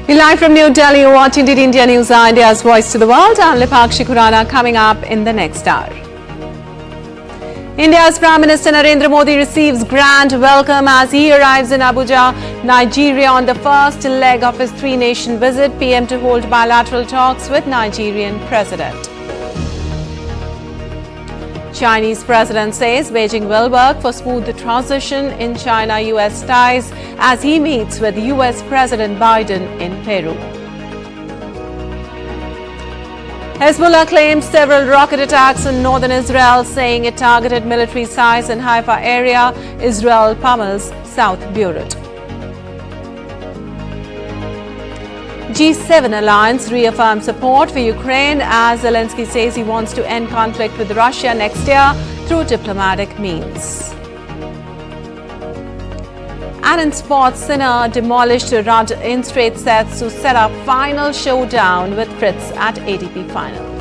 We're live from New Delhi, you're watching DD India News, India's voice to the world. I'm Lipakshi Khurana. Coming up in the next hour. India's Prime Minister Narendra Modi receives grand welcome as he arrives in Abuja, Nigeria on the first leg of his three-nation visit. PM to hold bilateral talks with Nigerian President. Chinese president says Beijing will work for smooth transition in China-US ties as he meets with US President Biden in Peru. Hezbollah claims several rocket attacks in northern Israel, saying it targeted military sites in Haifa area. Israel pummels South Beirut. G7 alliance reaffirms support for Ukraine as Zelensky says he wants to end conflict with Russia next year through diplomatic means. And in sports, Sinner demolished Rudd in straight sets to set up final showdown with Fritz at ATP Finals.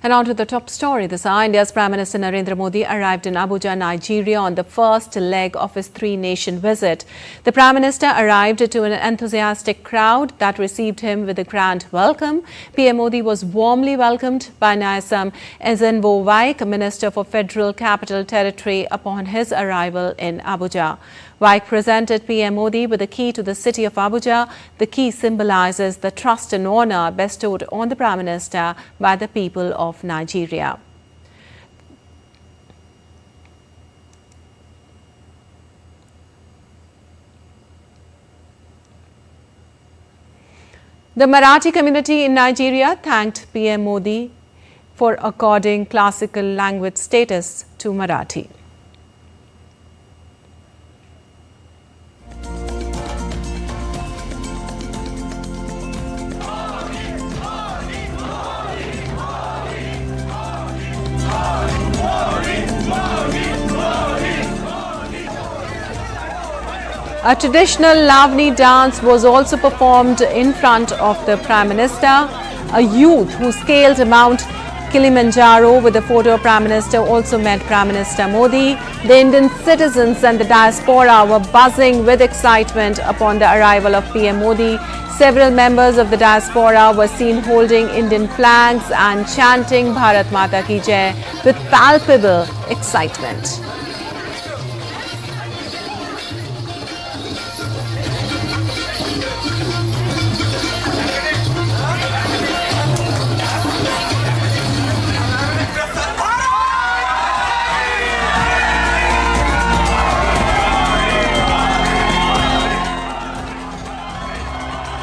And on to the top story this hour. India's Prime Minister Narendra Modi arrived in Abuja, Nigeria on the first leg of his three-nation visit. The Prime Minister arrived to an enthusiastic crowd that received him with a grand welcome. PM Modi was warmly welcomed by Nyesom Ezenwo-Wike, Minister for Federal Capital Territory, upon his arrival in Abuja. Wike presented PM Modi with the key to the city of Abuja. The key symbolizes the trust and honor bestowed on the Prime Minister by the people of Nigeria. The Marathi community in Nigeria thanked PM Modi for according classical language status to Marathi. A traditional Lavani dance was also performed in front of the Prime Minister. A youth who scaled Mount Kilimanjaro with a photo of Prime Minister also met Prime Minister Modi. The Indian citizens and the diaspora were buzzing with excitement upon the arrival of PM Modi. Several members of the diaspora were seen holding Indian flags and chanting Bharat Mata Ki Jai with palpable excitement.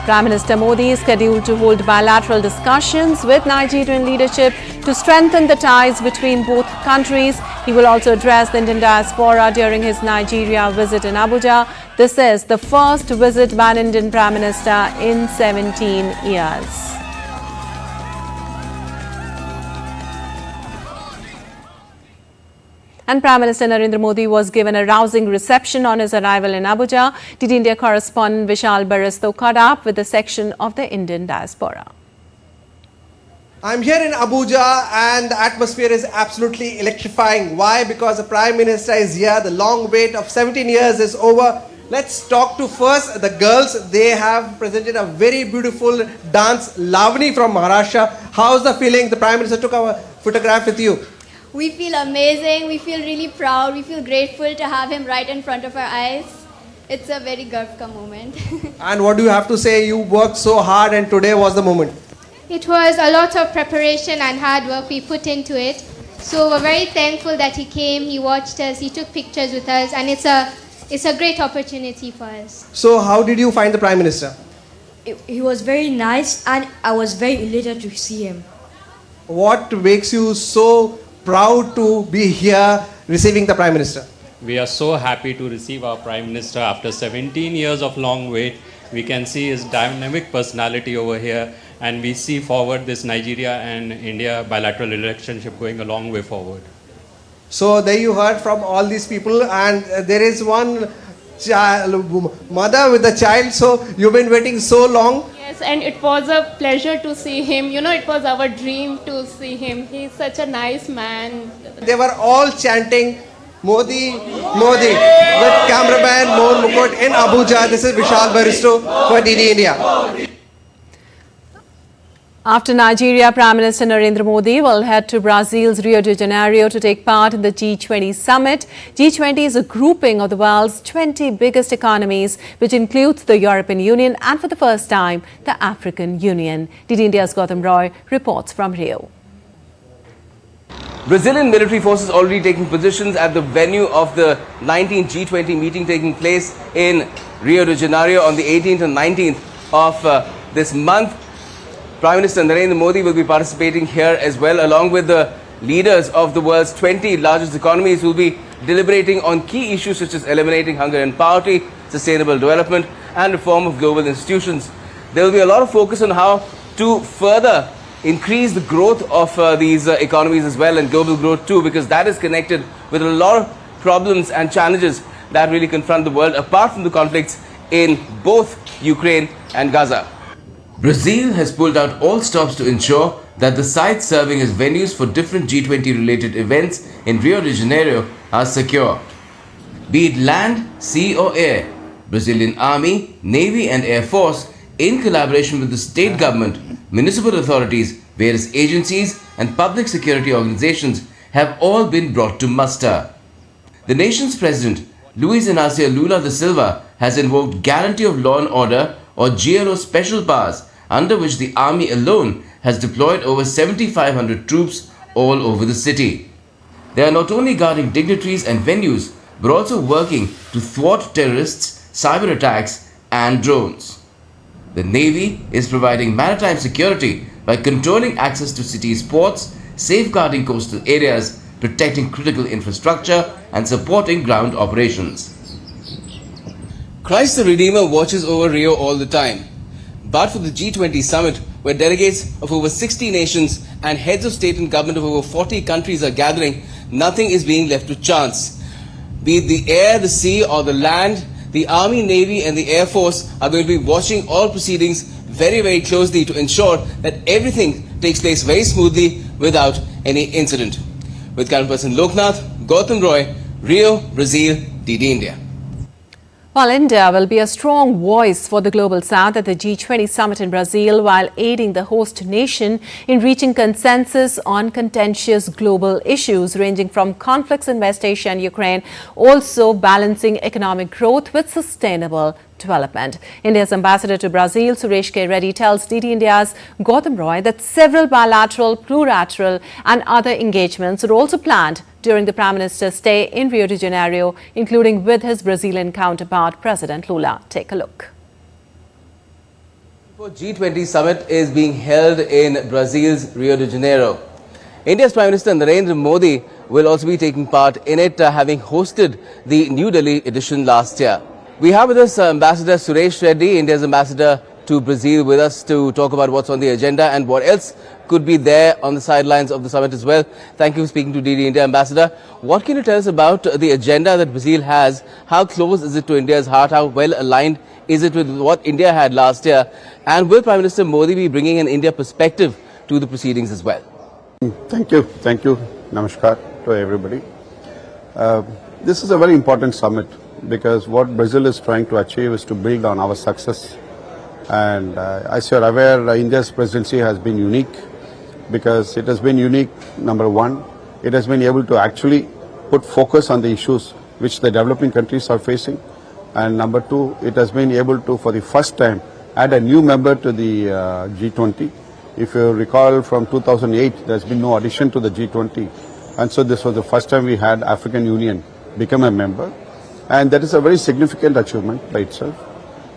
Prime Minister Modi is scheduled to hold bilateral discussions with Nigerian leadership to strengthen the ties between both countries. He will also address the Indian diaspora during his Nigeria visit in Abuja. This is the first visit by an Indian Prime Minister in 17 years. And Prime Minister Narendra Modi was given a rousing reception on his arrival in Abuja. DD India correspondent Vishal Barasto caught up with a section of the Indian diaspora. I'm here in Abuja and the atmosphere is absolutely electrifying. Why? Because the Prime Minister is here. The long wait of 17 years is over. Let's talk to first the girls. They have presented a very beautiful dance, Lavani from Maharashtra. How's the feeling? The Prime Minister took a photograph with you. We feel amazing, we feel really proud, we feel grateful to have him right in front of our eyes. It's a very garv ka moment. And what do you have to say? You worked so hard and today was the moment. It was a lot of preparation and hard work we put into it. So we're very thankful that he came, he watched us, he took pictures with us, and it's a great opportunity for us. So how did you find the Prime Minister? He was very nice and I was very elated to see him. What makes you so proud to be here receiving the Prime Minister? We are so happy to receive our Prime Minister after 17 years of long wait. We can see his dynamic personality over here, and we see forward this Nigeria and India bilateral relationship going a long way forward. So there you heard from all these people, and there is one mother with a child. So you've been waiting so long. Yes, and it was a pleasure to see him. You know, it was our dream to see him. He's such a nice man. They were all chanting Modi, Modi, with cameraman Mohan Mukut in Abuja. This is Prasar Bharati for DD India. After Nigeria, Prime Minister Narendra Modi will head to Brazil's Rio de Janeiro to take part in the G20 summit. G20 is a grouping of the world's 20 biggest economies, which includes the European Union and, for the first time, the African Union. DD India's Gautam Roy reports from Rio. Brazilian military forces already taking positions at the venue of the 19th G20 meeting taking place in Rio de Janeiro on the 18th and 19th of this month. Prime Minister Narendra Modi will be participating here as well, along with the leaders of the world's 20 largest economies who will be deliberating on key issues such as eliminating hunger and poverty, sustainable development and reform of global institutions. There will be a lot of focus on how to further increase the growth of these economies as well, and global growth too, because that is connected with a lot of problems and challenges that really confront the world apart from the conflicts in both Ukraine and Gaza. Brazil has pulled out all stops to ensure that the sites serving as venues for different G20 related events in Rio de Janeiro are secure. Be it land, sea or air, Brazilian Army, Navy and Air Force, in collaboration with the state government, municipal authorities, various agencies and public security organizations have all been brought to muster. The nation's president, Luiz Inácio Lula da Silva, has invoked Guarantee of Law and Order or GLO special powers, under which the army alone has deployed over 7,500 troops all over the city. They are not only guarding dignitaries and venues, but also working to thwart terrorists, cyber attacks and drones. The Navy is providing maritime security by controlling access to cities' ports, safeguarding coastal areas, protecting critical infrastructure and supporting ground operations. Christ the Redeemer watches over Rio all the time. But for the G20 summit, where delegates of over 60 nations and heads of state and government of over 40 countries are gathering, nothing is being left to chance. Be it the air, the sea or the land, the Army, Navy and the Air Force are going to be watching all proceedings very, very closely to ensure that everything takes place very smoothly without any incident. With camera person Loknath, Gautam Roy, Rio, Brazil, DD India. While India will be a strong voice for the Global South at the G20 summit in Brazil, while aiding the host nation in reaching consensus on contentious global issues ranging from conflicts in West Asia and Ukraine, also balancing economic growth with sustainable development. India's ambassador to Brazil, Suresh K. Reddy, tells DD India's Gautam Roy that several bilateral, plurilateral and other engagements are also planned during the Prime Minister's stay in Rio de Janeiro, including with his Brazilian counterpart, President Lula. Take a look. The G20 summit is being held in Brazil's Rio de Janeiro. India's Prime Minister Narendra Modi will also be taking part in it, having hosted the New Delhi edition last year. We have with us Ambassador Suresh Reddy, India's ambassador to Brazil, with us to talk about what's on the agenda and what else could be there on the sidelines of the summit as well. Thank you for speaking to DD India, Ambassador. What can you tell us about the agenda that Brazil has? How close is it to India's heart? How well aligned is it with what India had last year? And will Prime Minister Modi be bringing an India perspective to the proceedings as well? Thank you. Thank you. Namaskar to everybody. This is a very important summit because what Brazil is trying to achieve is to build on our success. And as you're aware, India's presidency has been unique because it has been unique, number one, it has been able to actually put focus on the issues which the developing countries are facing. And number two, it has been able to, for the first time, add a new member to the G20. If you recall, from 2008, there's been no addition to the G20. And so this was the first time we had African Union become a member. And that is a very significant achievement by itself.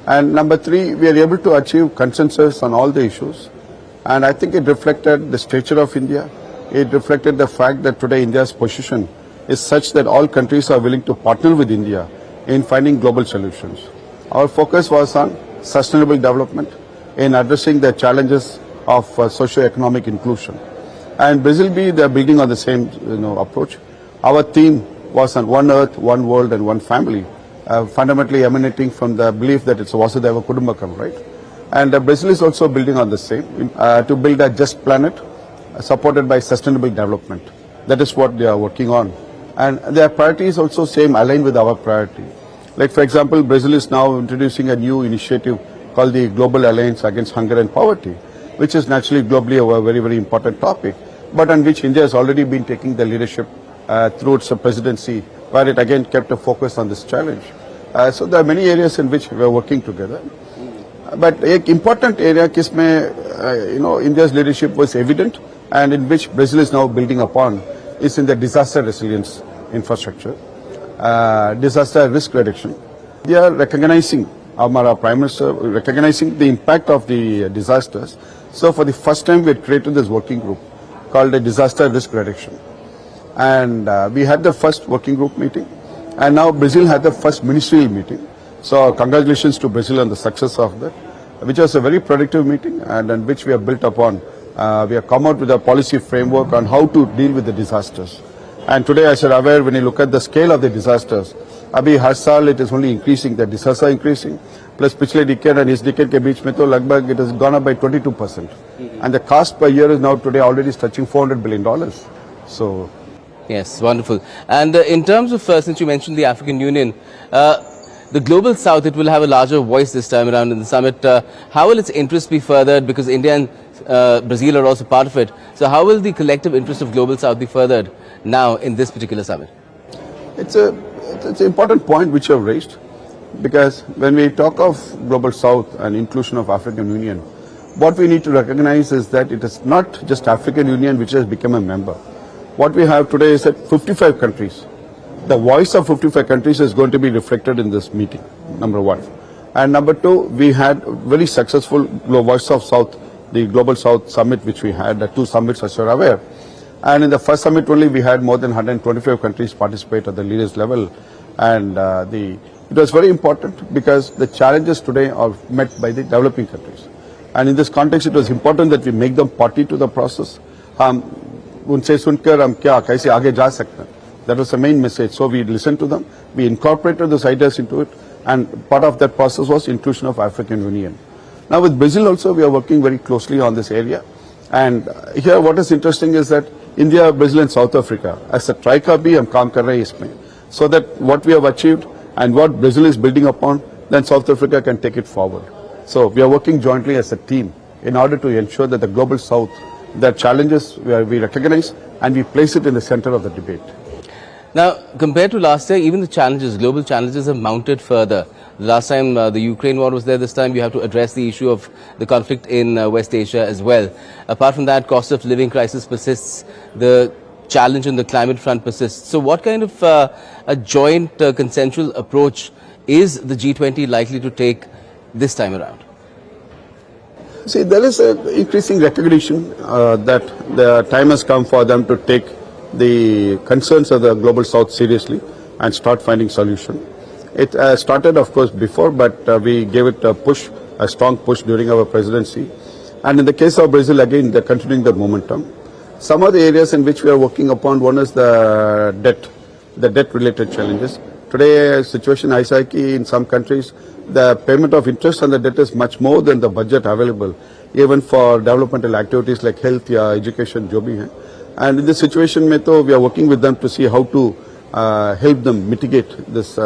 And number three, we are able to achieve consensus on all the issues. And I think it reflected the stature of India. It reflected the fact that today India's position is such that all countries are willing to partner with India in finding global solutions. Our focus was on sustainable development, in addressing the challenges of socio-economic inclusion. And Brazil, they are building on the same approach. our theme was on one earth, one world and one family, fundamentally emanating from the belief that it's a Vasudhaiva Kudumbakam, right? And Brazil is also building on the same, to build a just planet supported by sustainable development. That is what they are working on. And their priority is also same, aligned with our priority. Like for example, Brazil is now introducing a new initiative called the Global Alliance Against Hunger and Poverty, which is naturally globally a very, very important topic, but on which India has already been taking the leadership through its presidency, where it again kept a focus on this challenge. So there are many areas in which we are working together. But an important area, India's leadership was evident, and in which Brazil is now building upon, is in the disaster resilience infrastructure, disaster risk reduction. They are recognizing, our Prime Minister, recognizing the impact of the disasters. So for the first time, we had created this working group called a disaster risk reduction. And we had the first working group meeting, and now Brazil had the first ministerial meeting. So congratulations to Brazil on the success of that, which was a very productive meeting, and in which we have built upon. We have come out with a policy framework on how to deal with the disasters. And today, as you're aware, when you look at the scale of the disasters, abhi har saal it is only increasing, the disasters are increasing, plus पिछले decade and this decade के बीच में तो लगभग it has gone up by 22%. And the cost per year is now today already touching $400 billion. So, yes, wonderful. And in terms of, since you mentioned the African Union, the Global South, it will have a larger voice this time around in the summit. How will its interest be furthered? Because India and Brazil are also part of it. So how will the collective interest of Global South be furthered now in this particular summit? It's an important point which you have raised, because when we talk of Global South and inclusion of African Union, what we need to recognize is that it is not just African Union which has become a member. What we have today is that 55 countries. The voice of 55 countries is going to be reflected in this meeting, number one. And number two, we had very successful Voice of South, the Global South Summit, which we had, 2 summits as you are aware. And in the first summit only, we had more than 125 countries participate at the leaders level. And it was very important because the challenges today are met by the developing countries. And in this context, it was important that we make them party to the process. उनसे सुनकर हम क्या कैसे आगे जा सकते हैं. That was the main message. So we listened to them, we incorporated those ideas into it, and part of that process was inclusion of African Union. Now with Brazil also, we are working very closely on this area. And here what is interesting is that India, Brazil and South Africa, as a trika bhi hum kaam kar rahe hain isme. So that what we have achieved and what Brazil is building upon, then South Africa can take it forward. So we are working jointly as a team in order to ensure that the Global South, the challenges we recognize and we place it in the center of the debate. Now, compared to last year, even the challenges, global challenges have mounted further. Last time the Ukraine war was there, this time you have to address the issue of the conflict in West Asia as well. Apart from that, cost of living crisis persists, the challenge on the climate front persists. So what kind of a joint consensual approach is the G20 likely to take this time around? See, there is an increasing recognition that the time has come for them to take the concerns of the Global South seriously and start finding solution. It started, of course, before, but we gave it a push, a strong push during our presidency. And in the case of Brazil, again, they're continuing the momentum. Some of the areas in which we are working upon, one is the debt-related challenges. Today, situation is like in some countries, the payment of interest on the debt is much more than the budget available, even for developmental activities like health or education, jo bhi hai. And in this situation, we are working with them to see how to help them mitigate this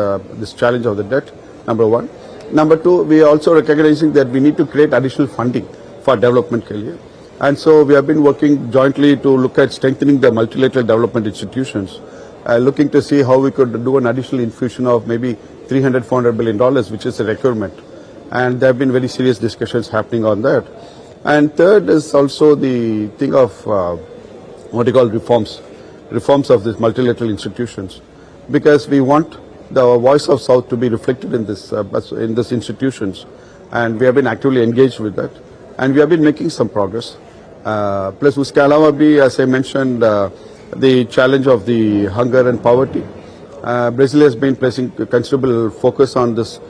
challenge of the debt, number one. Number two, we are also recognizing that we need to create additional funding for development. And so we have been working jointly to look at strengthening the multilateral development institutions, looking to see how we could do an additional infusion of maybe $300-400 billion, which is a requirement. And there have been very serious discussions happening on that. And third is also the thing of what you call reforms of these multilateral institutions, because we want the voice of South to be reflected in these institutions, and we have been actively engaged with that, and we have been making some progress. Plus, uske alawa bhi, as I mentioned, the challenge of the hunger and poverty. Brazil has been placing considerable focus on this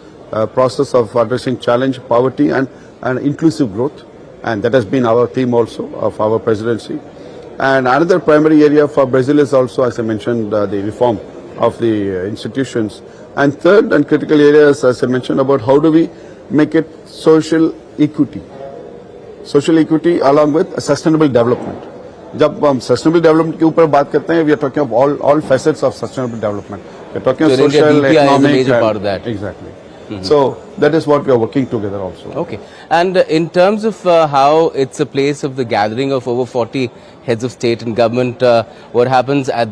process of addressing challenge, poverty, and inclusive growth, and that has been our theme also of our presidency. And another primary area for Brazil is also, as I mentioned, the reform of the institutions. And third and critical areas, as I mentioned, about how do we make it social equity. Social equity along with sustainable development. जब हम sustainable development के ऊपर बात करते हैं, we are talking of all facets of sustainable development. We are talking of social, economic, is a major part of that. Exactly. So that is what we are working together also. Okay. And in terms of how it's a place of the gathering of over 40 heads of state and government, what happens at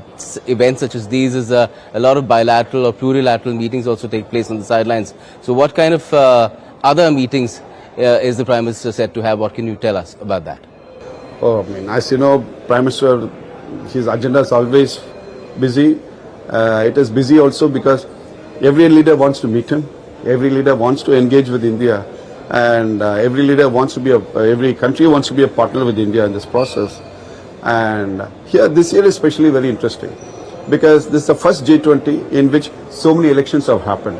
events such as these is a lot of bilateral or plurilateral meetings also take place on the sidelines. So what kind of other meetings is the Prime Minister said to have? What can you tell us about that? Oh, I mean, as you know, Prime Minister, his agenda is always busy. It is busy also because every leader wants to meet him. Every leader wants to engage with India, and every leader wants to be every country wants to be a partner with India in this process. And here, this year is especially very interesting because this is the first G20 in which so many elections have happened.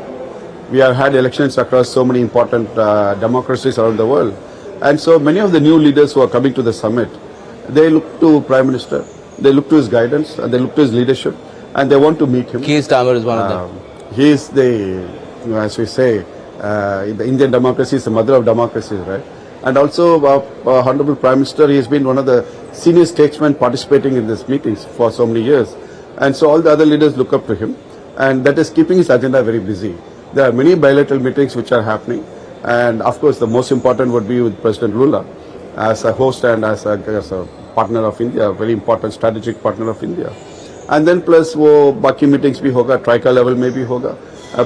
We have had elections across so many important democracies around the world, and so many of the new leaders who are coming to the summit, they look to Prime Minister, they look to his guidance, and they look to his leadership, and they want to meet him. Keir Starmer is one of them. He is the, as we say, the Indian democracy is the mother of democracies, right? And also, Honorable Prime Minister, he has been one of the senior statesmen participating in these meetings for so many years. And so all the other leaders look up to him, and that is keeping his agenda very busy. There are many bilateral meetings which are happening, and of course, the most important would be with President Lula as a host and as a partner of India, a very important strategic partner of India. And then plus, baki meetings bhi hoga, Trica level may be hoga.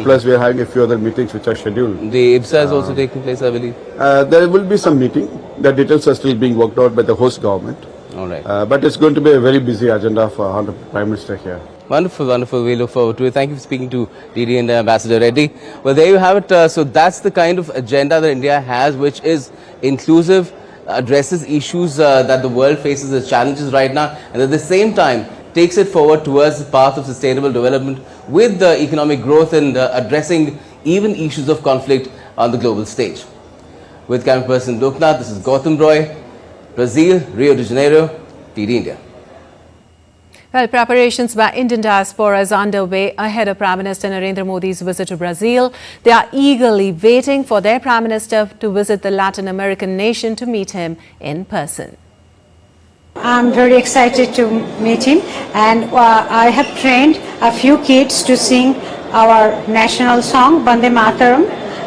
Plus, we are having a few other meetings which are scheduled. The IBSA is also taking place, I believe. There will be some meeting. The details are still being worked out by the host government. All right. But it's going to be a very busy agenda for the Prime Minister here. Wonderful, wonderful. We look forward to it. Thank you for speaking to DD and Ambassador Reddy. Well, there you have it. So that's the kind of agenda that India has, which is inclusive, addresses issues that the world faces as challenges right now, and at the same time takes it forward towards the path of sustainable development with the economic growth and addressing even issues of conflict on the global stage. With camera person Loknath, this is Gautam Roy, Brazil, Rio de Janeiro, TD India. Well, preparations by Indian diaspora is underway ahead of Prime Minister Narendra Modi's visit to Brazil. They are eagerly waiting for their Prime Minister to visit the Latin American nation to meet him in person. I'm very excited to meet him, and I have trained a few kids to sing our national song, Vande Mataram.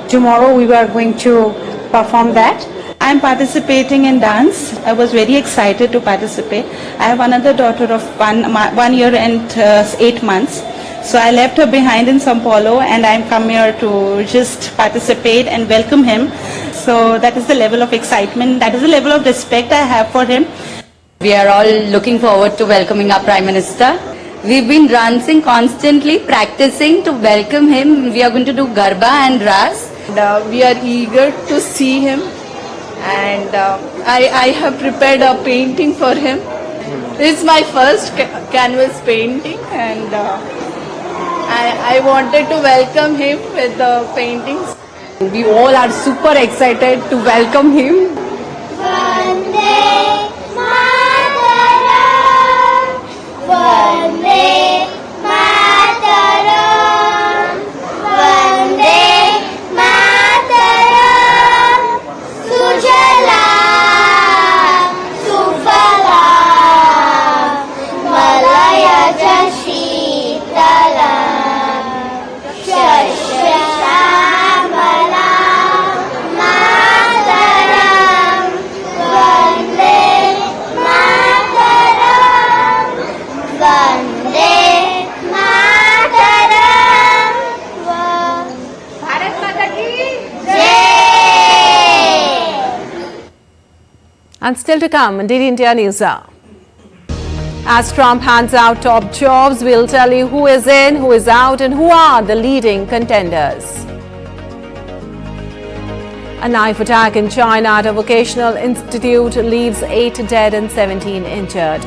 Tomorrow we are going to perform that. I'm participating in dance. I was very excited to participate. I have another daughter of 1 year and 8 months. So I left her behind in Sao Paulo, and I'm come here to just participate and welcome him. So that is the level of excitement, that is the level of respect I have for him. We are all looking forward to welcoming our Prime Minister. We've been dancing constantly, practicing to welcome him. We are going to do Garba and Ras. We are eager to see him, and I have prepared a painting for him. This is my first canvas painting, and I wanted to welcome him with the paintings. We all are super excited to welcome him. Vande Mataram, Vande Mataram, Sujalam, Sufalam, Malayaj Shitalam, Shashamalam, Mataram, Vande Mataram, Vande Mataram, Bharat Mata ki Jai. And still to come on DD India News Hour. As Trump hands out top jobs, we'll tell you who is in, who is out, and who are the leading contenders. A knife attack in China at a vocational institute leaves 8 dead and 17 injured.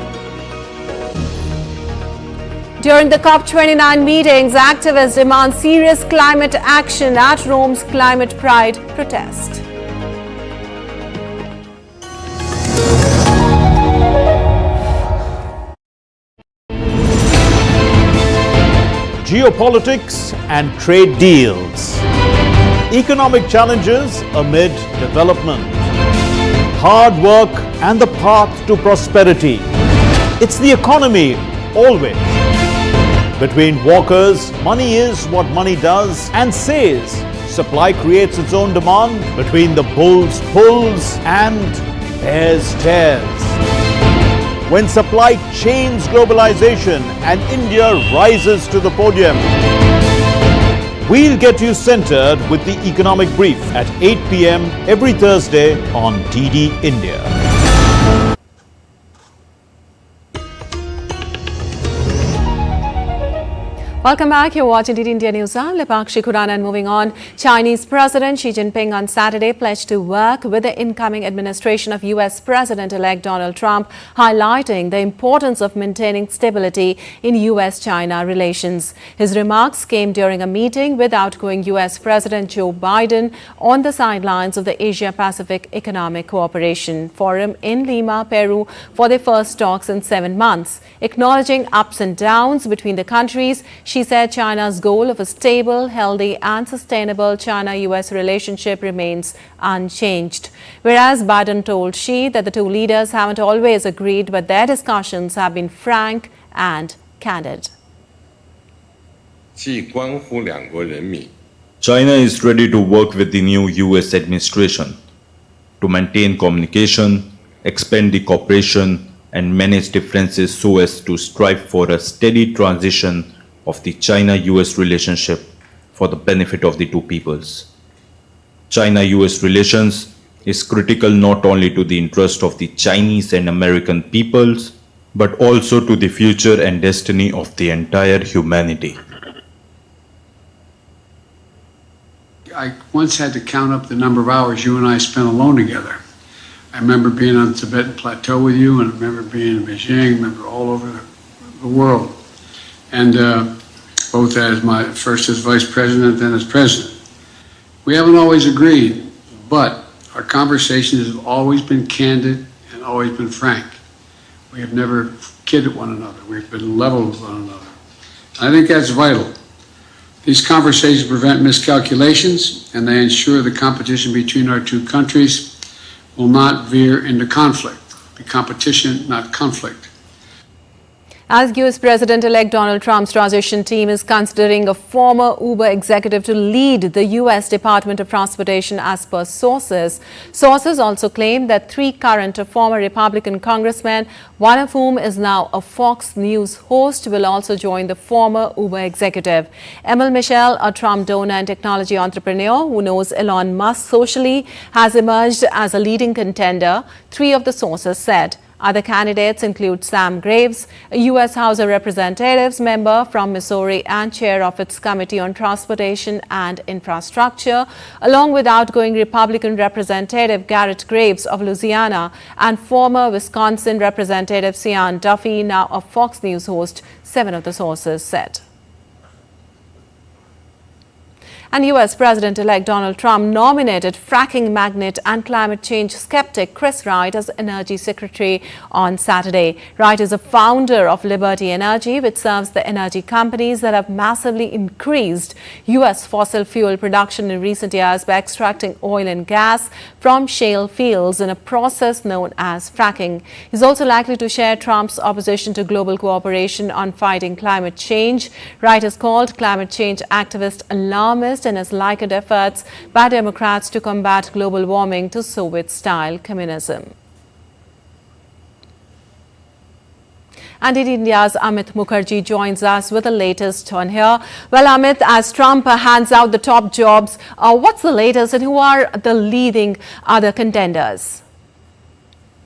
During the COP29 meetings, activists demand serious climate action at Rome's Climate Pride protest. geopolitics and trade deals. Economic challenges amid development. Hard work and the path to prosperity. It's the economy always. Between walkers, money is what money does and says. Supply creates its own demand. Between the bulls pulls and bears tears. When supply chains globalization and India rises to the podium. We'll get you centered with the economic brief at 8 p.m. every Thursday on DD India. Welcome back. You're watching DD India News. I'm Lipakshi Khurana, and moving on. Chinese President Xi Jinping on Saturday pledged to work with the incoming administration of US President-elect Donald Trump, highlighting the importance of maintaining stability in US-China relations. His remarks came during a meeting with outgoing US President Joe Biden on the sidelines of the Asia-Pacific Economic Cooperation Forum in Lima, Peru, for their first talks in 7 months. Acknowledging ups and downs between the countries, she said China's goal of a stable, healthy and sustainable China-US relationship remains unchanged. Whereas Biden told Xi that the two leaders haven't always agreed, but their discussions have been frank and candid. China is ready to work with the new US administration to maintain communication, expand the cooperation and manage differences so as to strive for a steady transition of the China-US relationship for the benefit of the two peoples. China-US relations is critical not only to the interest of the Chinese and American peoples, but also to the future and destiny of the entire humanity. I once had to count up the number of hours you and I spent alone together. I remember being on the Tibetan Plateau with you, and I remember being in Beijing, I remember all over the world. And both as first as vice president, then as president. We haven't always agreed, but our conversations have always been candid and always been frank. We have never kidded one another. We've been level with one another. I think that's vital. These conversations prevent miscalculations, and they ensure the competition between our two countries will not veer into conflict. Be competition, not conflict. As US President-elect Donald Trump's transition team is considering a former Uber executive to lead the US Department of Transportation as per sources. Sources also claim that 3 current former Republican congressmen, one of whom is now a Fox News host, will also join the former Uber executive. Emil Michel, a Trump donor and technology entrepreneur who knows Elon Musk socially, has emerged as a leading contender, 3 of the sources said. Other candidates include Sam Graves, a U.S. House of Representatives member from Missouri and chair of its Committee on Transportation and Infrastructure, along with outgoing Republican Representative Garrett Graves of Louisiana and former Wisconsin Representative Sian Duffy, now a Fox News host, 7 of the sources said. And US President-elect Donald Trump nominated fracking magnate and climate change skeptic Chris Wright as Energy Secretary on Saturday. Wright is a founder of Liberty Energy, which serves the energy companies that have massively increased US fossil fuel production in recent years by extracting oil and gas from shale fields in a process known as fracking. He's also likely to share Trump's opposition to global cooperation on fighting climate change. Wright has called climate change activists alarmist and has likened efforts by Democrats to combat global warming to Soviet-style communism. And India's Amit Mukherjee joins us with the latest on here. Well, Amit, as Trump hands out the top jobs, what's the latest and who are the leading other contenders?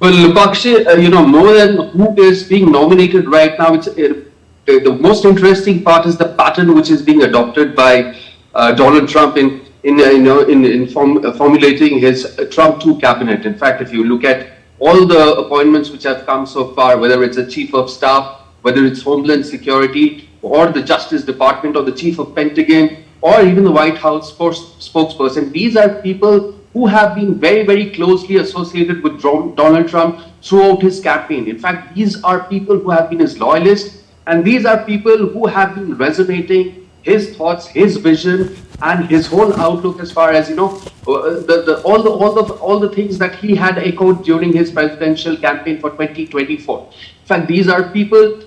Well, Lipakshi, more than who is being nominated right now, it's the most interesting part is the pattern which is being adopted by Donald Trump in formulating his Trump 2 cabinet. In fact, if you look at all the appointments which have come so far, whether it's a chief of staff, whether it's Homeland Security, or the Justice Department, or the chief of Pentagon, or even the White House spokesperson, these are people who have been very, very closely associated with Donald Trump throughout his campaign. In fact, these are people who have been his loyalists, and these are people who have been resonating his thoughts, his vision, and his whole outlook as far as, all the things that he had echoed during his presidential campaign for 2024. In fact, these are people,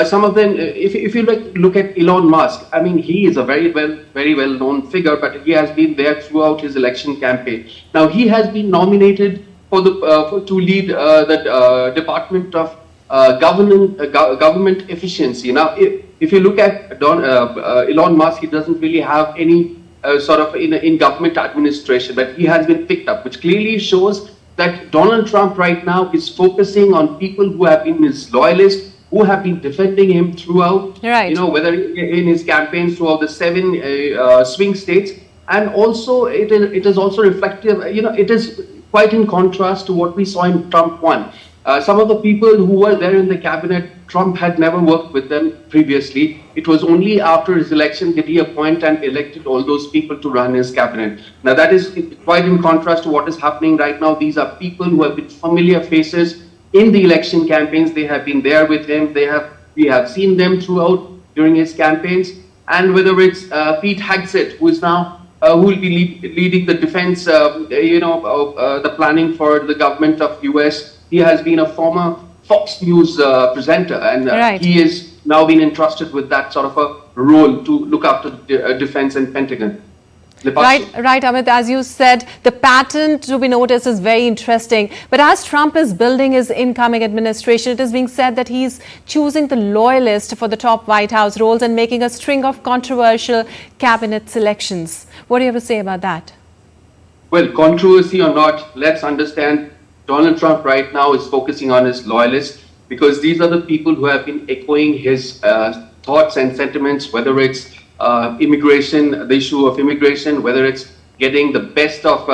some of them, if you look at Elon Musk, I mean, he is a very well known figure, but he has been there throughout his election campaign. Now, he has been nominated to lead the Department of Government Efficiency. Now, if you look at Elon Musk, he doesn't really have any sort of in government administration, but he has been picked up, which clearly shows that Donald Trump right now is focusing on people who have been his loyalists, who have been defending him throughout, whether in his campaigns throughout the 7 swing states, and also it is also reflective, it is quite in contrast to what we saw in Trump 1. Some of the people who were there in the cabinet, Trump had never worked with them previously. It was only after his election did he appoint and elected all those people to run his cabinet. Now that is quite in contrast to what is happening right now. These are people who have been familiar faces in the election campaigns. They have been there with him. We have seen them throughout during his campaigns. And whether it's Pete Hegseth, who is now who will be leading the defense, the planning for the government of US. He has been a former Fox News presenter, and he is now been entrusted with that sort of a role to look after defense and Pentagon. Right, Amit, as you said, the pattern to be noticed is very interesting. But as Trump is building his incoming administration, it is being said that he's choosing the loyalist for the top White House roles and making a string of controversial cabinet selections. What do you have to say about that? Well, controversy or not, let's understand Donald Trump right now is focusing on his loyalists, because these are the people who have been echoing his thoughts and sentiments, whether it's immigration, the issue of immigration, whether it's getting the best of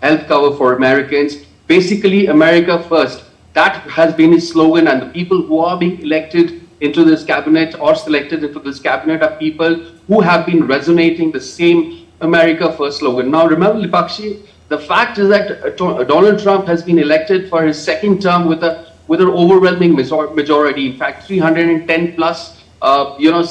health cover for Americans, basically America first. That has been his slogan, and the people who are being elected into this cabinet or selected into this cabinet are people who have been resonating the same America first slogan. Now remember, Lipakshi, the fact is that Donald Trump has been elected for his second term with an overwhelming majority. In fact, 310 plus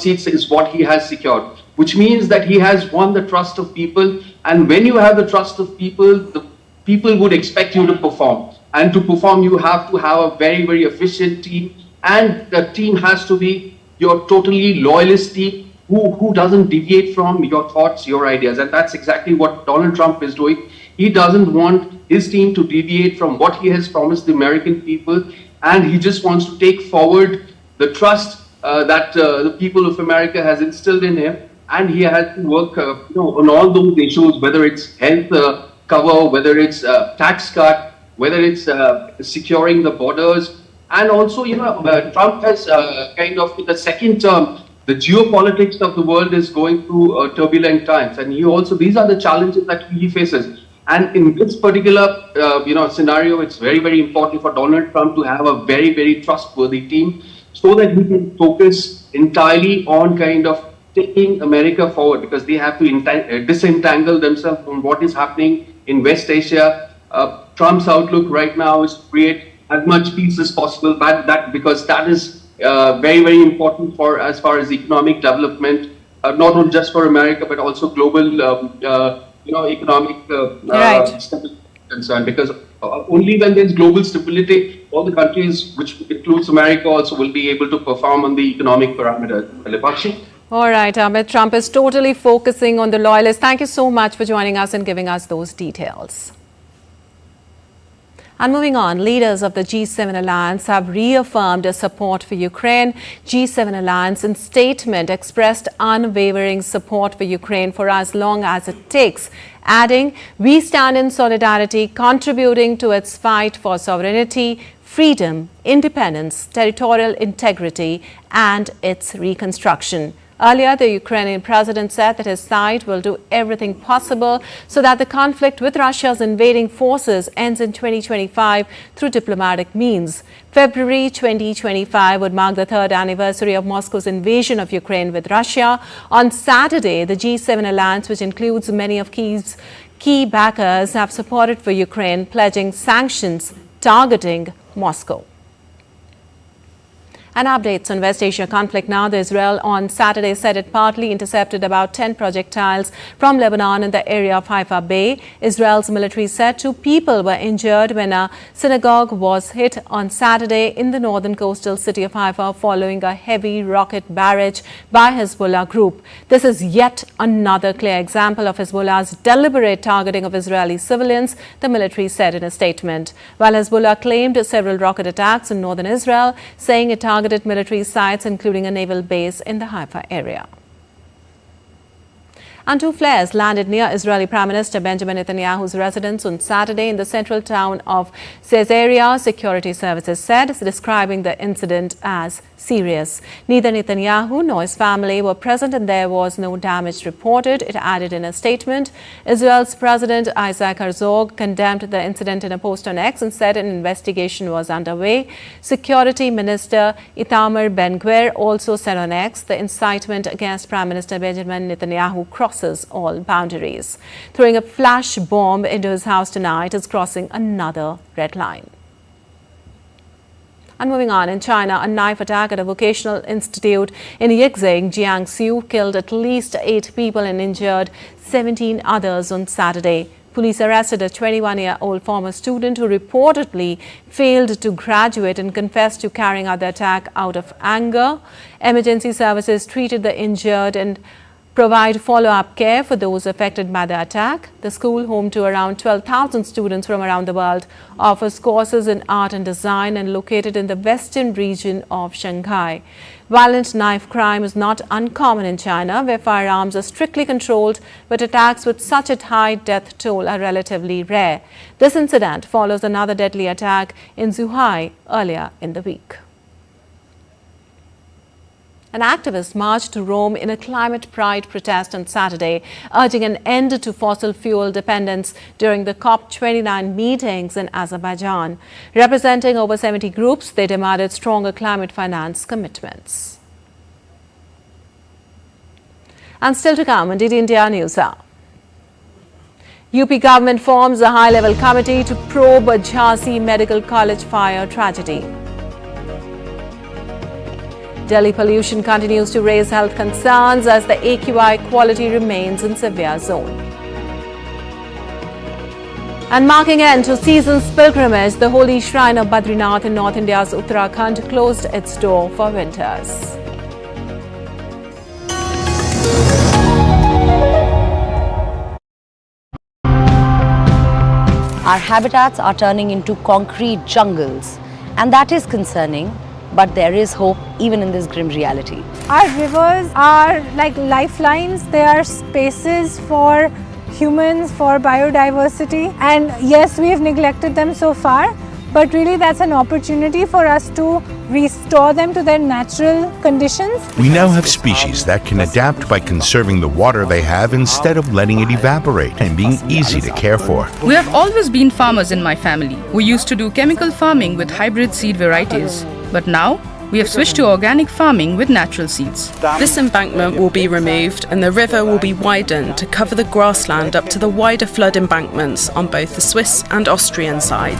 seats is what he has secured, which means that he has won the trust of people. And when you have the trust of people, the people would expect you to perform. And to perform, you have to have a very, very efficient team. And the team has to be your totally loyalist team who doesn't deviate from your thoughts, your ideas. And that's exactly what Donald Trump is doing. He doesn't want his team to deviate from what he has promised the American people. And he just wants to take forward the trust that the people of America has instilled in him, and he has to work on all those issues, whether it's health cover, whether it's tax cut, whether it's securing the borders, and also Trump has kind of in the second term, the geopolitics of the world is going through turbulent times, and these are the challenges that he faces. And in this particular scenario, it's very, very important for Donald Trump to have a very, very trustworthy team, so that he can focus entirely on kind of taking America forward, because they have to disentangle themselves from what is happening in West Asia. Trump's outlook right now is to create as much peace as possible, because that is very, very important as far as economic development, not only just for America, but also global economic stability concerned, because only when there's global stability, all the countries, which includes America also, will be able to perform on the economic parameters. All right, Amit, Trump is totally focusing on the loyalists. Thank you so much for joining us and giving us those details. And moving on, leaders of the G7 alliance have reaffirmed their support for Ukraine. G7 alliance in statement expressed unwavering support for Ukraine for as long as it takes, adding, "We stand in solidarity, contributing to its fight for sovereignty, freedom, independence, territorial integrity, and its reconstruction." Earlier, the Ukrainian president said that his side will do everything possible so that the conflict with Russia's invading forces ends in 2025 through diplomatic means. February 2025 would mark the third anniversary of Moscow's invasion of Ukraine with Russia. On Saturday, the G7 alliance, which includes many of Kyiv's key backers, have supported for Ukraine, pledging sanctions targeting Moscow. And updates on West Asia conflict now. The Israel on Saturday said it partly intercepted about 10 projectiles from Lebanon in the area of Haifa Bay. Israel's military said 2 people were injured when a synagogue was hit on Saturday in the northern coastal city of Haifa following a heavy rocket barrage by Hezbollah group. This is yet another clear example of Hezbollah's deliberate targeting of Israeli civilians, the military said in a statement. While Hezbollah claimed several rocket attacks in northern Israel, saying it targeted military sites, including a naval base in the Haifa area. And 2 flares landed near Israeli Prime Minister Benjamin Netanyahu's residence on Saturday in the central town of Caesarea, security services said, describing the incident as serious. Neither Netanyahu nor his family were present and there was no damage reported, it added in a statement. Israel's President Isaac Herzog condemned the incident in a post on X and said an investigation was underway. Security Minister Itamar Ben-Gvir also said on X the incitement against Prime Minister Benjamin Netanyahu crosses all boundaries. Throwing a flash bomb into his house tonight is crossing another red line. And moving on, in China, a knife attack at a vocational institute in Yixing, Jiangsu, killed at least 8 people and injured 17 others on Saturday. Police arrested a 21-year-old former student who reportedly failed to graduate and confessed to carrying out the attack out of anger. Emergency services treated the injured and provide follow-up care for those affected by the attack. The school, home to around 12,000 students from around the world, offers courses in art and design and located in the western region of Shanghai. Violent knife crime is not uncommon in China, where firearms are strictly controlled, but attacks with such a high death toll are relatively rare. This incident follows another deadly attack in Zhuhai earlier in the week. An activist marched to Rome in a climate pride protest on Saturday, urging an end to fossil fuel dependence during the COP29 meetings in Azerbaijan. Representing over 70 groups, they demanded stronger climate finance commitments. And still to come on DD India News Hour. UP government forms a high-level committee to probe a Jhansi Medical College fire tragedy. Delhi pollution continues to raise health concerns as the AQI quality remains in severe zone. And marking end to season's pilgrimage, the holy shrine of Badrinath in North India's Uttarakhand closed its door for winters. Our habitats are turning into concrete jungles, and that is concerning. But there is hope even in this grim reality. Our rivers are like lifelines. They are spaces for humans, for biodiversity. And yes, we have neglected them so far, but really that's an opportunity for us to restore them to their natural conditions. We now have species that can adapt by conserving the water they have instead of letting it evaporate and being easy to care for. We have always been farmers in my family. We used to do chemical farming with hybrid seed varieties. But now, we have switched to organic farming with natural seeds. This embankment will be removed and the river will be widened to cover the grassland up to the wider flood embankments on both the Swiss and Austrian side.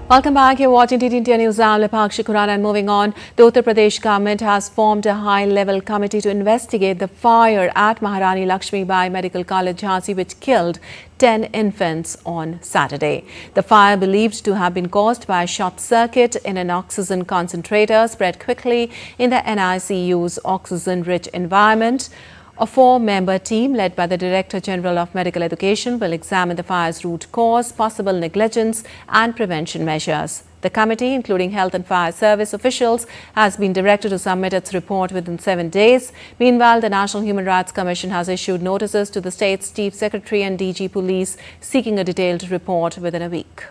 Welcome back. You're watching DD India News Hour. Lepakshi Khurana. And moving on, the Uttar Pradesh government has formed a high-level committee to investigate the fire at Maharani Lakshmi Bai Medical College, Jhansi, which killed 10 infants on Saturday. The fire, believed to have been caused by a short circuit in an oxygen concentrator, spread quickly in the NICU's oxygen-rich environment. A 4-member team led by the Director General of Medical Education will examine the fire's root cause, possible negligence and prevention measures. The committee, including Health and Fire Service officials, has been directed to submit its report within 7 days. Meanwhile, the National Human Rights Commission has issued notices to the state's Chief Secretary and DG Police seeking a detailed report within a week.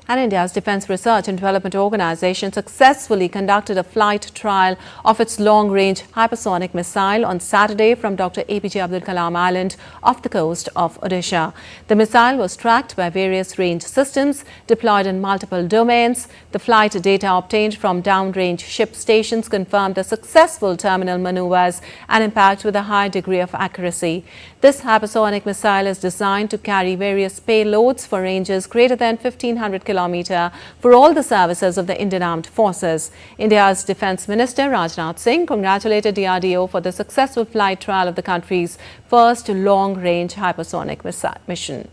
And India's Defence Research and Development Organisation successfully conducted a flight trial of its long-range hypersonic missile on Saturday from Dr. APJ Abdul Kalam Island off the coast of Odisha. The missile was tracked by various range systems deployed in multiple domains. The flight data obtained from downrange ship stations confirmed the successful terminal maneuvers and impact with a high degree of accuracy. This hypersonic missile is designed to carry various payloads for ranges greater than 1,500 kilometers for all the services of the Indian Armed Forces. India's Defence Minister Rajnath Singh congratulated DRDO for the successful flight trial of the country's first long-range hypersonic mission.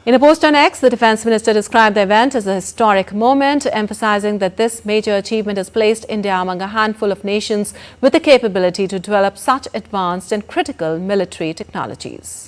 In a post on X, the Defence Minister described the event as a historic moment, emphasizing that this major achievement has placed India among a handful of nations with the capability to develop such advanced and critical military technologies.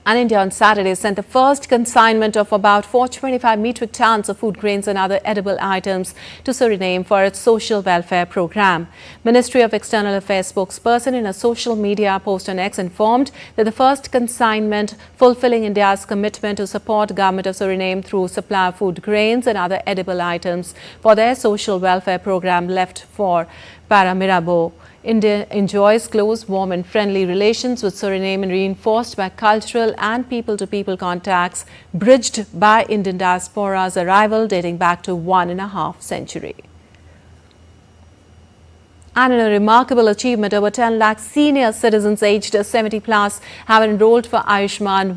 And India on Saturday sent the first consignment of about 425 metric tons of food grains and other edible items to Suriname for its social welfare program. Ministry of External Affairs spokesperson in a social media post on X informed that the first consignment, fulfilling India's commitment to support government of Suriname through supply of food grains and other edible items for their social welfare program, left for Paramaribo. India enjoys close, warm and friendly relations with Suriname, and reinforced by cultural and people-to-people contacts bridged by Indian diaspora's arrival dating back to 1.5 centuries. And in a remarkable achievement, over 10 lakh senior citizens aged 70 plus have enrolled for Ayushman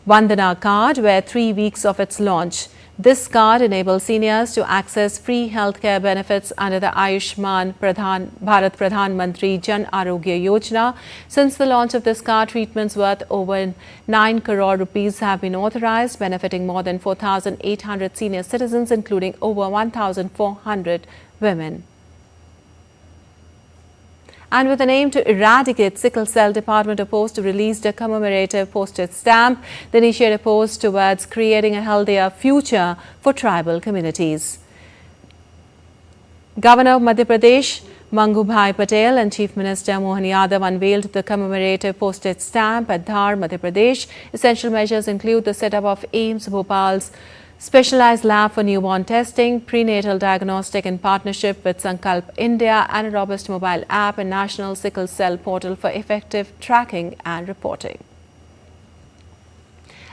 Vandana card, where 3 weeks of its launch. This card enables seniors to access free healthcare benefits under the Ayushman Bharat Pradhan Mantri Jan Arogya Yojana. Since the launch of this card, treatments worth over 9 crore rupees have been authorized, benefiting more than 4,800 senior citizens, including over 1,400 women. And with an aim to eradicate sickle cell, Department of Post released a commemorative postage stamp. The initiative posts towards creating a healthier future for tribal communities. Governor of Madhya Pradesh, Mangubhai Patel, and Chief Minister Mohan Yadav unveiled the commemorative postage stamp at Dhar, Madhya Pradesh. Essential measures include the setup of AIIMS Bhopal's specialized lab for newborn testing, prenatal diagnostic in partnership with Sankalp India, and a robust mobile app and national sickle cell portal for effective tracking and reporting.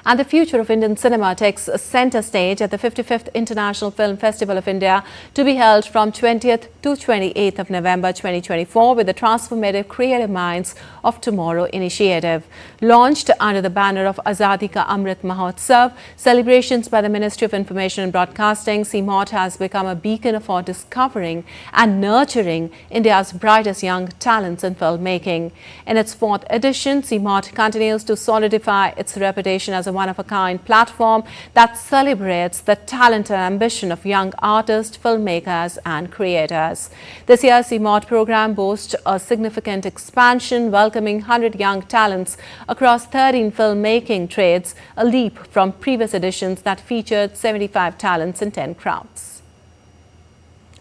And the future of Indian cinema takes a center stage at the 55th International Film Festival of India, to be held from 20th to 28th of November 2024 with the Transformative Creative Minds of Tomorrow initiative. Launched under the banner of Azadi Ka Amrit Mahotsav, celebrations by the Ministry of Information and Broadcasting, CMOT has become a beacon for discovering and nurturing India's brightest young talents in filmmaking. In its 4th edition, CMOT continues to solidify its reputation as a one-of-a-kind platform that celebrates the talent and ambition of young artists, filmmakers and creators. This year's CMOT program boasts a significant expansion, welcoming 100 young talents across 13 filmmaking trades, a leap from previous editions that featured 75 talents in 10 crafts.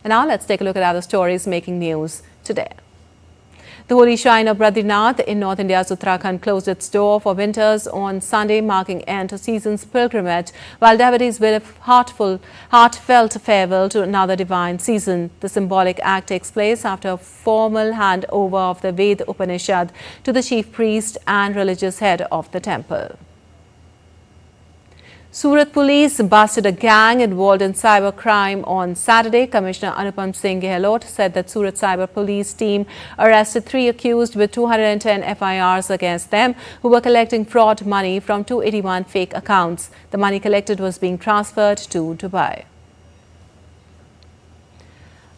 And now let's take a look at other stories making news today. The holy shrine of Badrinath in North India's Uttarakhand closed its door for winters on Sunday, marking end to season's pilgrimage, while devotees bid a heartfelt farewell to another divine season. The symbolic act takes place after a formal handover of the Ved Upanishad to the chief priest and religious head of the temple. Surat police busted a gang involved in cybercrime on Saturday. Commissioner Anupam Singh Gehlot said that Surat Cyber Police team arrested 3 accused with 210 FIRs against them, who were collecting fraud money from 281 fake accounts. The money collected was being transferred to Dubai.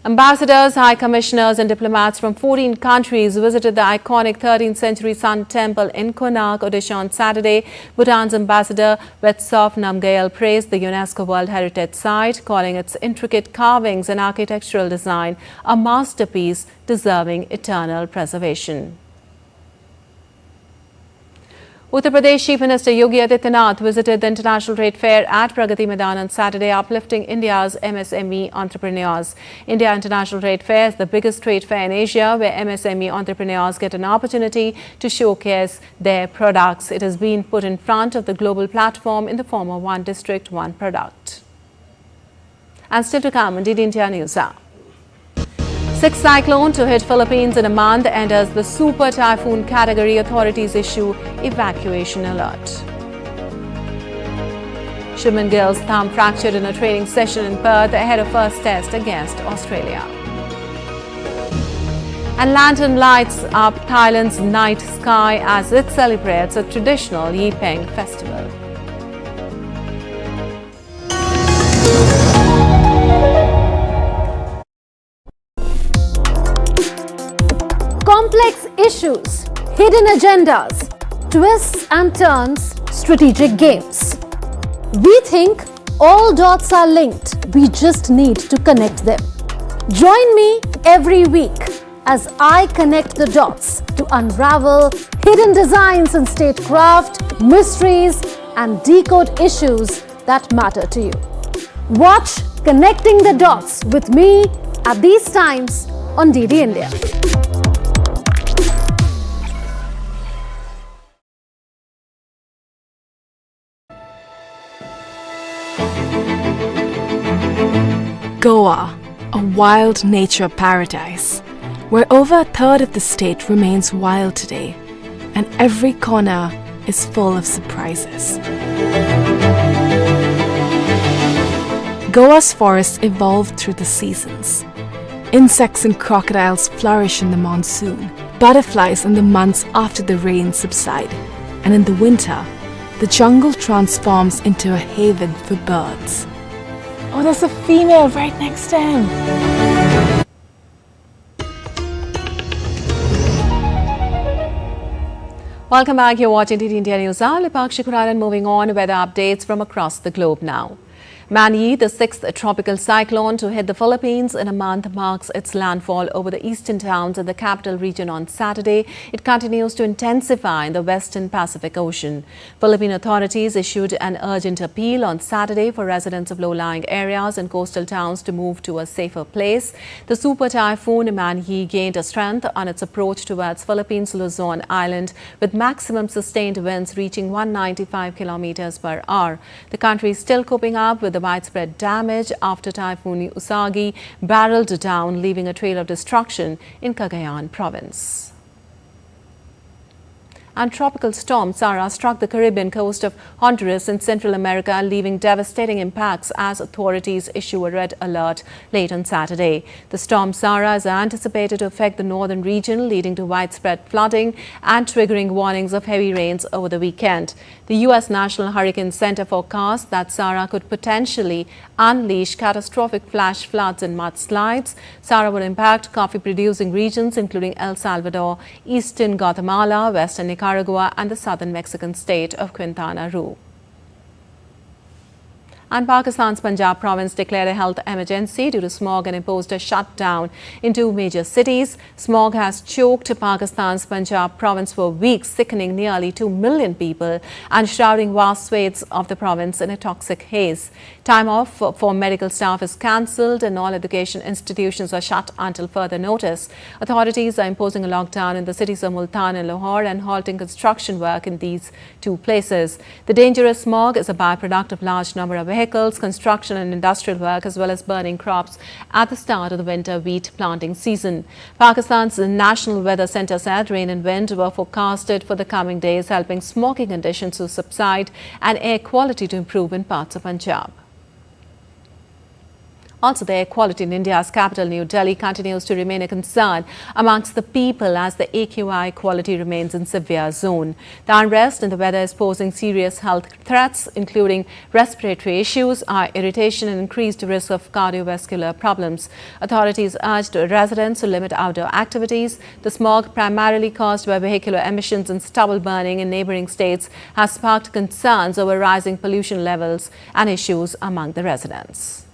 Ambassadors, high commissioners and diplomats from 14 countries visited the iconic 13th century Sun Temple in Konark, Odisha on Saturday. Bhutan's ambassador Wetsof Namgyal praised the UNESCO World Heritage Site, calling its intricate carvings and architectural design a masterpiece deserving eternal preservation. Uttar Pradesh Chief Minister Yogi Adityanath visited the International Trade Fair at Pragati Maidan on Saturday, uplifting India's MSME entrepreneurs. India International Trade Fair is the biggest trade fair in Asia, where MSME entrepreneurs get an opportunity to showcase their products. It has been put in front of the global platform in the form of One District, One Product. And still to come on DD India News Hour. Sixth cyclone to hit Philippines in a month enters the super typhoon category. Authorities issue evacuation alert. Shubman Gill's thumb fractured in a training session in Perth ahead of first test against Australia. And lantern lights up Thailand's night sky as it celebrates a traditional Yipeng festival. Complex issues, hidden agendas, twists and turns, strategic games. We think all dots are linked. We just need to connect them. Join me every week as I connect the dots to unravel hidden designs in statecraft, mysteries, and decode issues that matter to you. Watch Connecting the Dots with me at these times on DD India. Goa, a wild nature paradise, where over a third of the state remains wild today, and every corner is full of surprises. Goa's forests evolved through the seasons. Insects and crocodiles flourish in the monsoon, butterflies in the months after the rains subside, and in the winter, the jungle transforms into a haven for birds. Oh, there's a female right next to him. Welcome back. You're watching DD India News Hour. Lipakshi Kuraran moving on. Weather updates from across the globe now. Mani, the sixth tropical cyclone to hit the Philippines in a month, marks its landfall over the eastern towns in the capital region on Saturday. It continues to intensify in the western Pacific Ocean. Philippine authorities issued an urgent appeal on Saturday for residents of low-lying areas and coastal towns to move to a safer place. The super typhoon Mani gained a strength on its approach towards Philippines' Luzon Island, with maximum sustained winds reaching 195 kilometers per hour. The country is still coping up with the widespread damage after Typhoon Usagi barreled down, leaving a trail of destruction in Cagayan province. And tropical storm Sara struck the Caribbean coast of Honduras in Central America, leaving devastating impacts as authorities issue a red alert late on Saturday. The storm Sara is anticipated to affect the northern region, leading to widespread flooding and triggering warnings of heavy rains over the weekend. The U.S. National Hurricane Center forecasts that Sara could potentially unleash catastrophic flash floods and mudslides. Sara would impact coffee-producing regions including El Salvador, eastern Guatemala, western Nicaragua, and the southern Mexican state of Quintana Roo. And Pakistan's Punjab province declared a health emergency due to smog and imposed a shutdown in two major cities. Smog has choked Pakistan's Punjab province for weeks, sickening nearly 2 million people and shrouding vast swathes of the province in a toxic haze. Time off for medical staff is cancelled and all education institutions are shut until further notice. Authorities are imposing a lockdown in the cities of Multan and Lahore and halting construction work in these two places. The dangerous smog is a byproduct of large number of vehicles, construction and industrial work, as well as burning crops at the start of the winter wheat planting season. Pakistan's National Weather Centre said rain and wind were forecasted for the coming days, helping smoky conditions to subside and air quality to improve in parts of Punjab. Also, the air quality in India's capital, New Delhi, continues to remain a concern amongst the people as the AQI quality remains in severe zone. The unrest in the weather is posing serious health threats, including respiratory issues, eye irritation, and increased risk of cardiovascular problems. Authorities urged residents to limit outdoor activities. The smog, primarily caused by vehicular emissions and stubble burning in neighboring states, has sparked concerns over rising pollution levels and issues among the residents.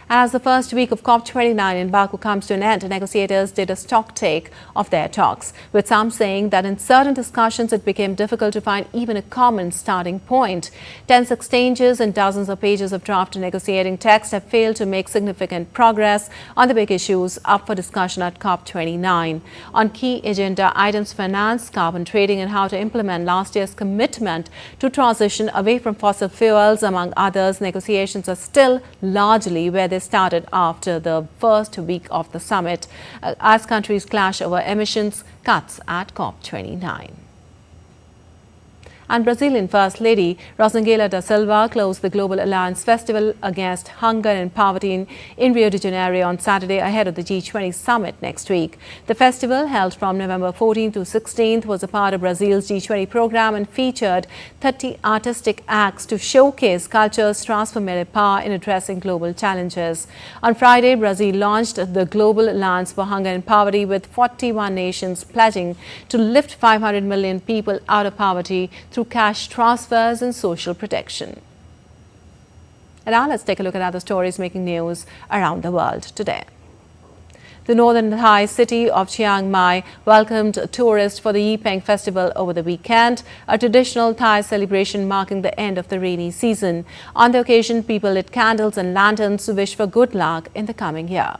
As the first week of COP29 in Baku comes to an end, negotiators did a stock take of their talks, with some saying that in certain discussions it became difficult to find even a common starting point. Tense exchanges and dozens of pages of draft negotiating text have failed to make significant progress on the big issues up for discussion at COP29. On key agenda items, finance, carbon trading and how to implement last year's commitment to transition away from fossil fuels, among others, negotiations are still largely where they started after the first week of the summit, as countries clash over emissions cuts at COP29. And Brazilian First Lady Rosângela da Silva closed the Global Alliance Festival Against Hunger and Poverty in Rio de Janeiro on Saturday ahead of the G20 summit next week. The festival, held from November 14th to 16th, was a part of Brazil's G20 program and featured 30 artistic acts to showcase culture's transformative power in addressing global challenges. On Friday, Brazil launched the Global Alliance for Hunger and Poverty, with 41 nations pledging to lift 500 million people out of poverty through cash transfers and social protection. And now let's take a look at other stories making news around the world today. The northern Thai city of Chiang Mai welcomed tourists for the Yipeng festival over the weekend, a traditional Thai celebration marking the end of the rainy season. On the occasion, people lit candles and lanterns to wish for good luck in the coming year.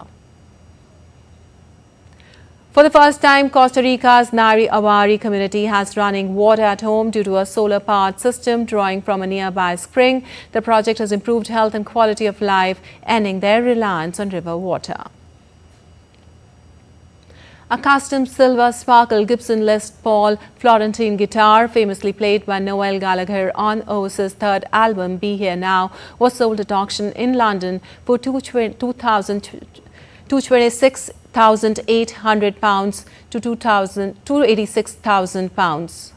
For the first time, Costa Rica's Nari Awari community has running water at home due to a solar-powered system drawing from a nearby spring. The project has improved health and quality of life, ending their reliance on river water. A custom silver sparkle Gibson Les Paul Florentine guitar, famously played by Noel Gallagher on Oasis' third album, Be Here Now, was sold at auction in London for £226,800 to £286,000.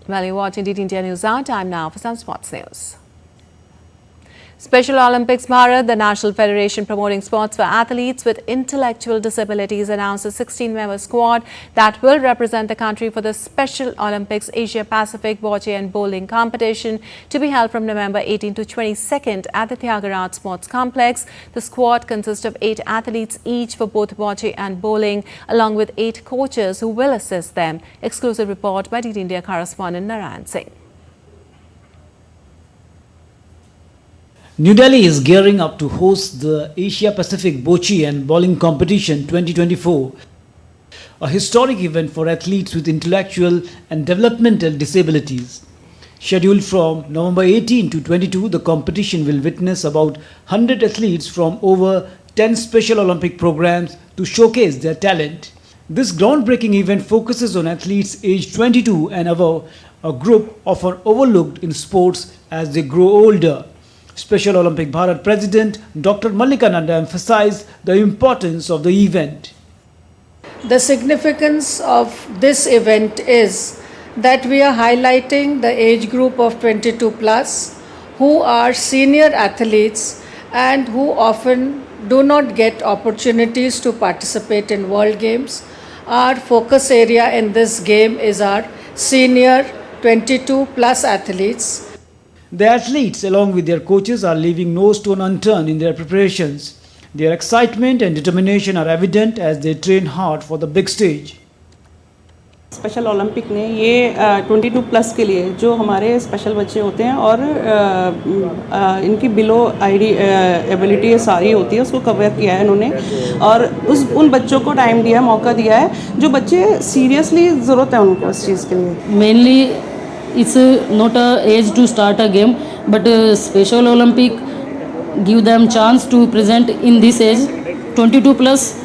Well, you're watching DT India News Hour. Time now for some sports news. Special Olympics Bharat, the National Federation promoting sports for athletes with intellectual disabilities, announced a 16-member squad that will represent the country for the Special Olympics Asia Pacific Bocce and Bowling competition to be held from November 18 to 22nd at the Thiagaraj Sports Complex. The squad consists of 8 athletes each for both bocce and bowling, along with 8 coaches who will assist them. Exclusive report by DT India correspondent Narayan Singh. New Delhi is gearing up to host the Asia Pacific Bocce and Bowling Competition 2024, a historic event for athletes with intellectual and developmental disabilities. Scheduled from November 18 to 22, the competition will witness about 100 athletes from over 10 Special Olympic programs to showcase their talent. This groundbreaking event focuses on athletes aged 22 and above, a group often overlooked in sports as they grow older. Special Olympic Bharat President Dr. Mallikananda emphasized the importance of the event. The significance of this event is that we are highlighting the age group of 22 plus who are senior athletes and who often do not get opportunities to participate in World Games. Our focus area in this game is our senior 22 plus athletes. The athletes, along with their coaches, are leaving no stone unturned in their preparations. Their excitement and determination are evident as they train hard for the big stage. Special Olympic ने ये 22 plus के लिए जो हमारे special बच्चे होते हैं और इनकी बिलो आईडी एबिलिटी सारी होती है उसको कवर किया है इन्होंने और उन बच्चों को टाइम दिया है, मौका दिया है जो बच्चे सीरियसली ज़रूरत है उनको इस चीज़ के लिए. Mainly it's not a age to start a game, but Special Olympic give them chance to present in this age 22 plus.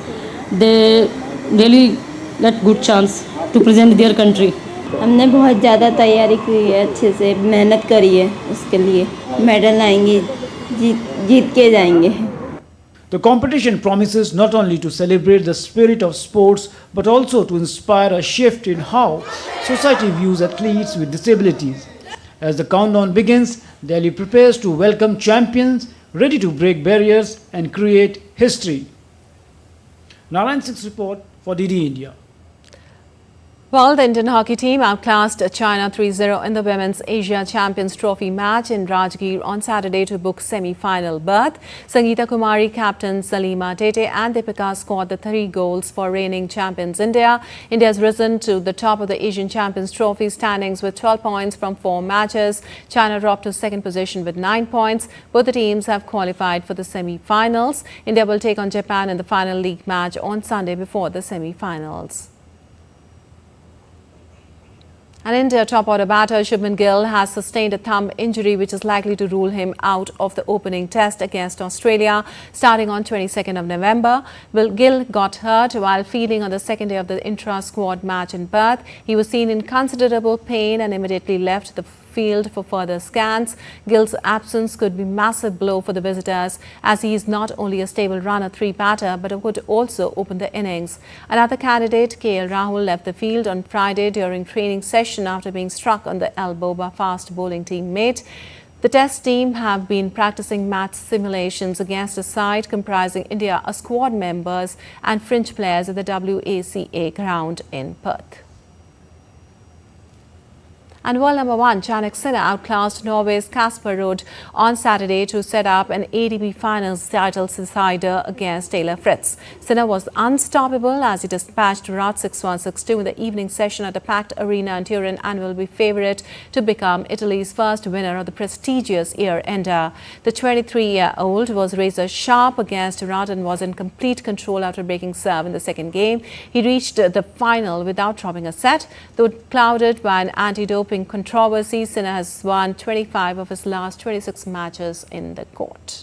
They really get good chance to present their country. हमने बहुत ज़्यादा तैयारी की है, अच्छे से मेहनत करी है, उसके लिए मेडल लाएंगे, जीत के जाएंगे. The competition promises not only to celebrate the spirit of sports but also to inspire a shift in how society views athletes with disabilities. As the countdown begins, Delhi prepares to welcome champions ready to break barriers and create history. Narayan Singh's report for DD India. Well, the Indian hockey team outclassed China 3-0 in the Women's Asia Champions Trophy match in Rajgir on Saturday to book semi-final berth. Sangeeta Kumari, captain Salima Tete and Deepika scored the 3 goals for reigning champions India. India has risen to the top of the Asian Champions Trophy standings with 12 points from 4 matches. China dropped to second position with 9 points. Both the teams have qualified for the semi-finals. India will take on Japan in the final league match on Sunday before the semi-finals. And India top-order batter Shubman Gill has sustained a thumb injury which is likely to rule him out of the opening test against Australia starting on 22nd of November. Gill got hurt while fielding on the second day of the intra-squad match in Perth. He was seen in considerable pain and immediately left the field for further scans. Gill's absence could be a massive blow for the visitors as he is not only a stable runner-3 batter but would also open the innings. Another candidate, KL Rahul, left the field on Friday during training session after being struck on the elbow by fast bowling teammate. The test team have been practicing match simulations against a side comprising India squad members and fringe players at the WACA ground in Perth. And world number 1 Jannik Sinner outclassed Norway's Kasper Ruud on Saturday to set up an ATP Finals title decider against Taylor Fritz. Sinner was unstoppable as he dispatched Ruud 6-1, 6-2 in the evening session at a packed arena in Turin and will be favourite to become Italy's first winner of the prestigious year-ender. The 23-year-old was razor sharp against Ruud and was in complete control after breaking serve in the second game. He reached the final without dropping a set, though clouded by an anti-doping controversy. Sinner has won 25 of his last 26 matches in the court.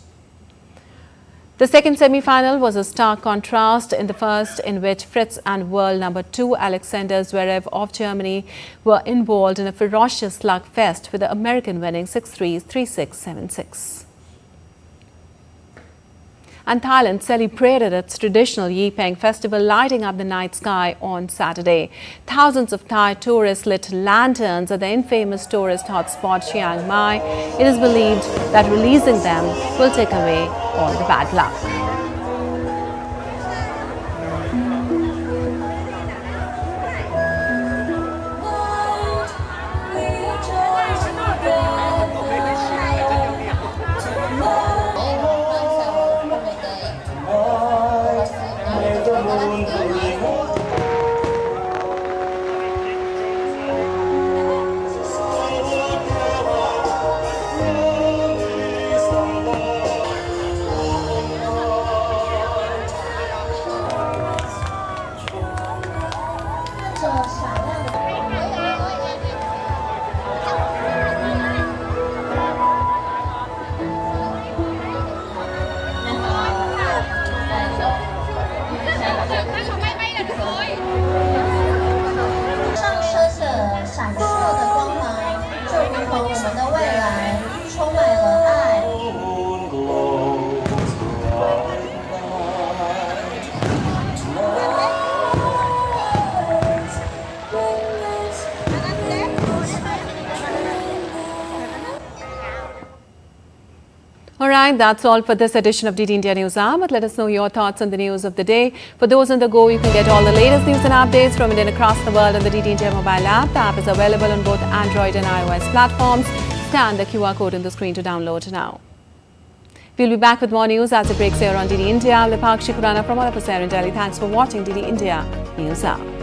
The second semi-final was a stark contrast in the first, in which Fritz and world number 2 Alexander Zverev of Germany were involved in a ferocious slugfest, with the American winning 6-3, 3-6, 7-6. And Thailand celebrated its traditional Yipeng festival, lighting up the night sky on Saturday. Thousands of Thai tourists lit lanterns at the infamous tourist hotspot Chiang Mai. It is believed that releasing them will take away all the bad luck. Alright, that's all for this edition of DD India News Hour. But let us know your thoughts on the news of the day. For those on the go, you can get all the latest news and updates from India and across the world on the DD India mobile app. The app is available on both Android and iOS platforms. Scan the QR code on the screen to download now. We'll be back with more news as it breaks here on DD India. I'm Lipakshi Khurana from all of us here in Delhi. Thanks for watching DD India News Hour.